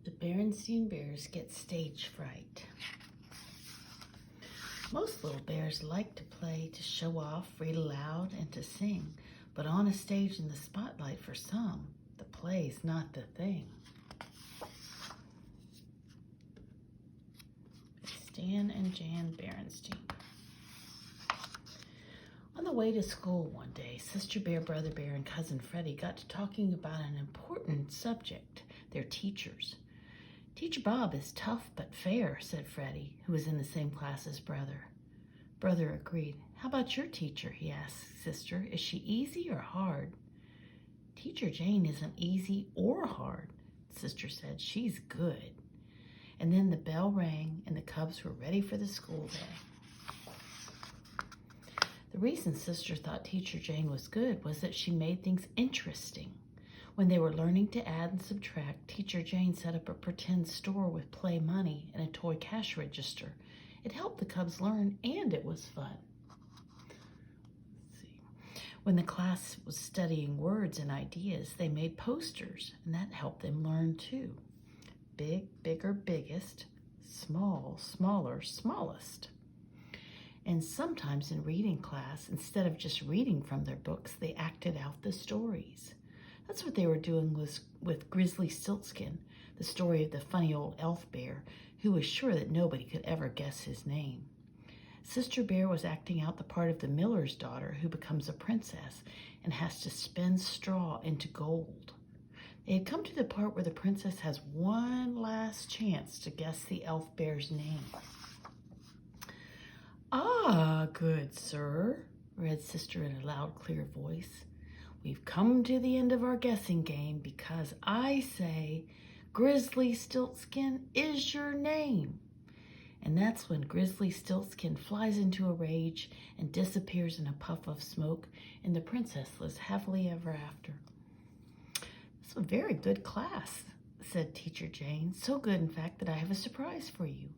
The Berenstain Bears get stage fright. Most little bears like to play, to show off, read aloud, and to sing. But on a stage in the spotlight for some, the play's not the thing. Stan and Jan Berenstain. On the way to school one day, Sister Bear, Brother Bear, and Cousin Freddie got to talking about an important subject, their teachers. "Teacher Bob is tough but fair," said Freddie, who was in the same class as Brother. Brother agreed. "How about your teacher?" he asked Sister. "Is she easy or hard?" "Teacher Jane isn't easy or hard," Sister said. "She's good." And then the bell rang and the cubs were ready for the school day. The reason Sister thought Teacher Jane was good was that she made things interesting. When they were learning to add and subtract, Teacher Jane set up a pretend store with play money and a toy cash register. It helped the cubs learn, and it was fun. When the class was studying words and ideas, they made posters, and that helped them learn too. Big, bigger, biggest. Small, smaller, smallest. And sometimes in reading class, instead of just reading from their books, they acted out the stories. That's what they were doing with Grizzly Stiltskin, the story of the funny old elf bear who was sure that nobody could ever guess his name. Sister Bear was acting out the part of the miller's daughter who becomes a princess and has to spin straw into gold. They had come to the part where the princess has one last chance to guess the elf bear's name. "Ah, good sir," read Sister in a loud, clear voice. "We've come to the end of our guessing game because I say Grizzly Stiltskin is your name." And that's when Grizzly Stiltskin flies into a rage and disappears in a puff of smoke, and the princess lives happily ever after. "It's a very good class," said Teacher Jane. "So good, in fact, that I have a surprise for you.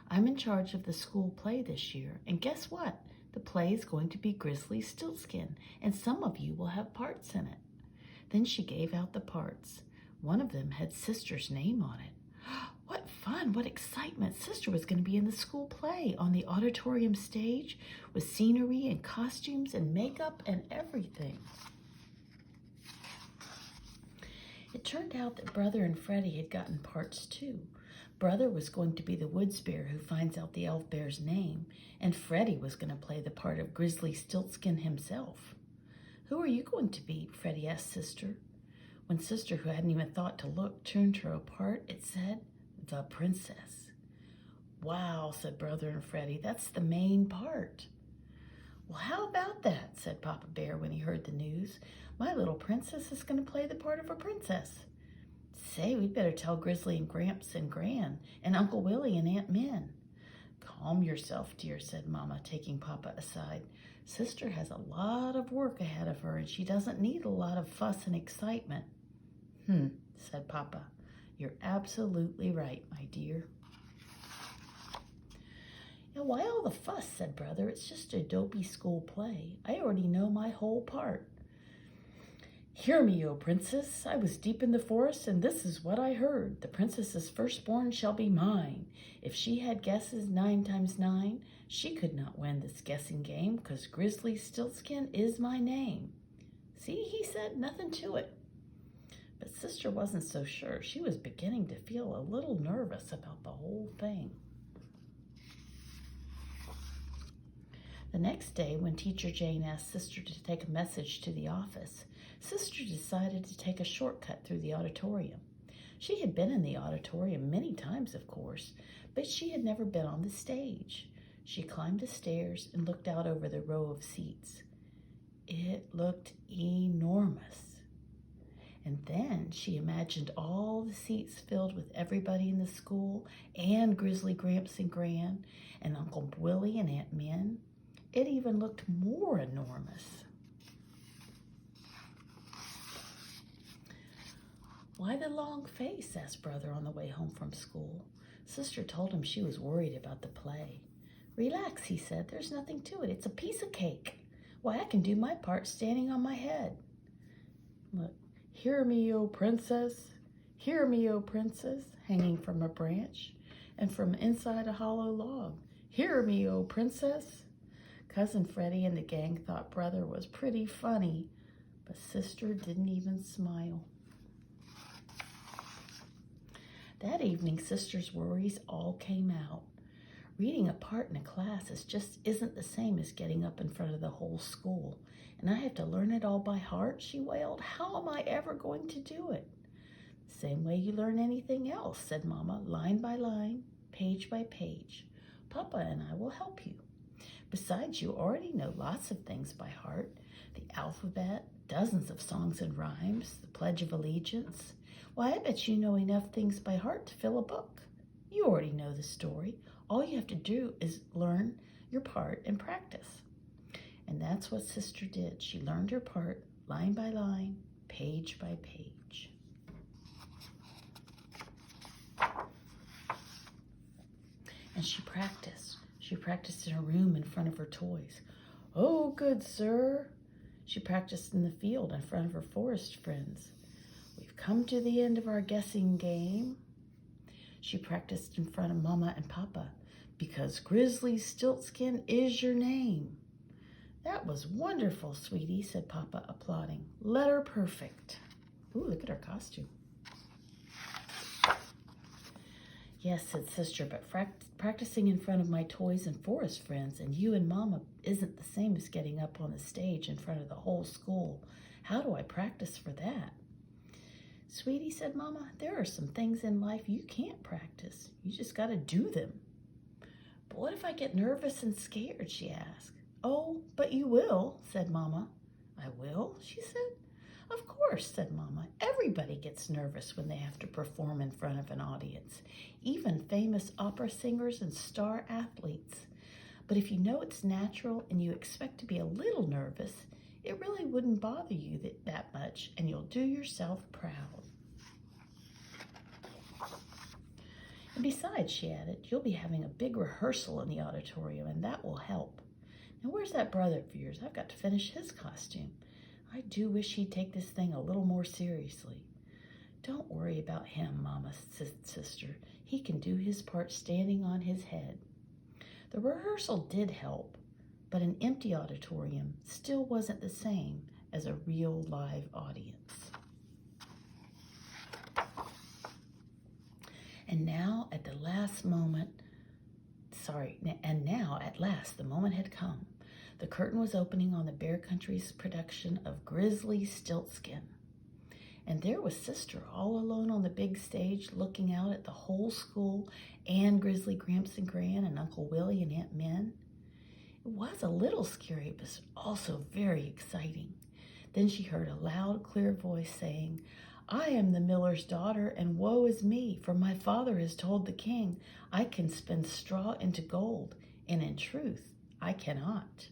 I'm in charge of the school play this year, and guess what? The play is going to be Grizzly Stiltskin, and some of you will have parts in it." Then she gave out the parts. One of them had Sister's name on it. What fun, what excitement. Sister was going to be in the school play on the auditorium stage with scenery and costumes and makeup and everything. It turned out that Brother and Freddie had gotten parts too. Brother was going to be the woods bear who finds out the elf bear's name, and Freddie was going to play the part of Grizzly Stiltskin himself. "Who are you going to be?" Freddie asked Sister. When Sister, who hadn't even thought to look, turned her apart, it said, "The princess." "Wow," said Brother and Freddie, "that's the main part." "Well, how about that?" said Papa Bear when he heard the news. "My little princess is going to play the part of a princess. Say, we'd better tell Grizzly and Gramps and Gran and Uncle Willie and Aunt Min." "Calm yourself, dear," said Mama, taking Papa aside. "Sister has a lot of work ahead of her, and she doesn't need a lot of fuss and excitement." Said Papa. "You're absolutely right, my dear." "Now, why all the fuss?" said Brother. "It's just a dopey school play. I already know my whole part." "Hear me, O princess. I was deep in the forest, and this is what I heard. The princess's firstborn shall be mine. If she had guesses 9 times 9, she could not win this guessing game, 'cause Grizzly Stiltskin is my name." "See," he said, "nothing to it." But Sister wasn't so sure. She was beginning to feel a little nervous about the whole thing. The next day, when Teacher Jane asked Sister to take a message to the office, Sister decided to take a shortcut through the auditorium. She had been in the auditorium many times, of course, but she had never been on the stage. She climbed the stairs and looked out over the row of seats. It looked enormous. And then she imagined all the seats filled with everybody in the school, and Grizzly Gramps and Gran, and Uncle Willie and Aunt Min. It even looked more enormous. "Why the long face?" asked Brother on the way home from school. Sister told him she was worried about the play. "Relax," he said. "There's nothing to it. It's a piece of cake. Why, I can do my part standing on my head." "Look, hear me, O princess. Hear me, O princess, hanging from a branch, and from inside a hollow log. Hear me, O princess. Cousin Freddie and the gang thought brother was pretty funny, but sister didn't even smile. That evening, sister's worries all came out. Reading a part in a class isn't the same as getting up in front of the whole school. And I have to learn it all by heart, she wailed. How am I ever going to do it? The same way you learn anything else, said Mama, line by line, page by page. Papa and I will help you. Besides, you already know lots of things by heart. The alphabet, dozens of songs and rhymes, the Pledge of Allegiance. Why, I bet you know enough things by heart to fill a book. You already know the story. All you have to do is learn your part and practice. And that's what sister did. She learned her part, line by line, page by page. And she practiced. She practiced in her room in front of her toys. Oh, good sir. She practiced in the field in front of her forest friends. We've come to the end of our guessing game. She practiced in front of Mama and Papa. Because Grizzly Stiltskin is your name. That was wonderful, sweetie, said Papa, applauding. Letter perfect. Ooh, look at her costume. Yes, said sister, but practicing in front of my toys and forest friends and you and Mama isn't the same as getting up on the stage in front of the whole school. How do I practice for that? Sweetie, said Mama, there are some things in life you can't practice. You just got to do them. But what if I get nervous and scared, she asked. Oh, but you will, said Mama. I will, she said. Of course, said Mama. Everybody gets nervous when they have to perform in front of an audience, even famous opera singers and star athletes. But if you know it's natural and you expect to be a little nervous, it really wouldn't bother you that much, and you'll do yourself proud. And besides, she added, you'll be having a big rehearsal in the auditorium, and that will help. Now, where's that brother of yours? I've got to finish his costume. I do wish he'd take this thing a little more seriously. Don't worry about him, Mama, said sister. He can do his part standing on his head. The rehearsal did help, but an empty auditorium still wasn't the same as a real live audience. And now at last, the moment had come. The curtain was opening on the Bear Country's production of Grizzly Stiltskin. And there was sister all alone on the big stage looking out at the whole school and Grizzly Gramps and Gran and Uncle Willie and Aunt Min. It was a little scary, but also very exciting. Then she heard a loud, clear voice saying, I am the miller's daughter, and woe is me, for my father has told the king I can spin straw into gold, and in truth, I cannot.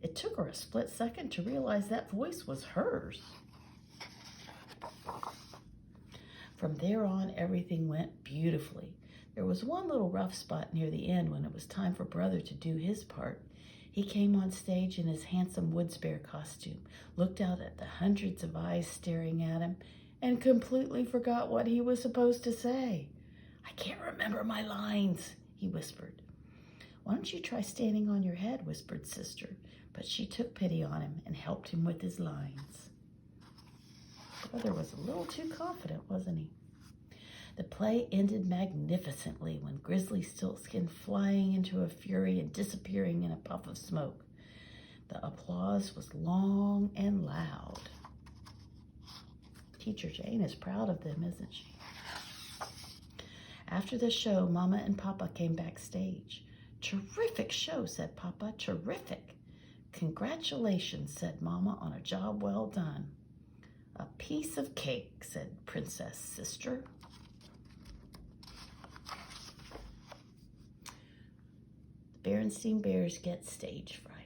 It took her a split second to realize that voice was hers. From there on, everything went beautifully. There was one little rough spot near the end when it was time for Brother to do his part. He came on stage in his handsome woods bear costume, looked out at the hundreds of eyes staring at him, and completely forgot what he was supposed to say. I can't remember my lines, he whispered. Why don't you try standing on your head, whispered sister, but she took pity on him and helped him with his lines. Brother was a little too confident, wasn't he? The play ended magnificently when Grizzly Stiltskin flying into a fury and disappearing in a puff of smoke. The applause was long and loud. Teacher Jane is proud of them, isn't she? After the show, Mama and Papa came backstage. Terrific show, said Papa. Terrific. Congratulations, said Mama, on a job well done. A piece of cake, said Princess Sister. The Berenstain Bears get stage fright.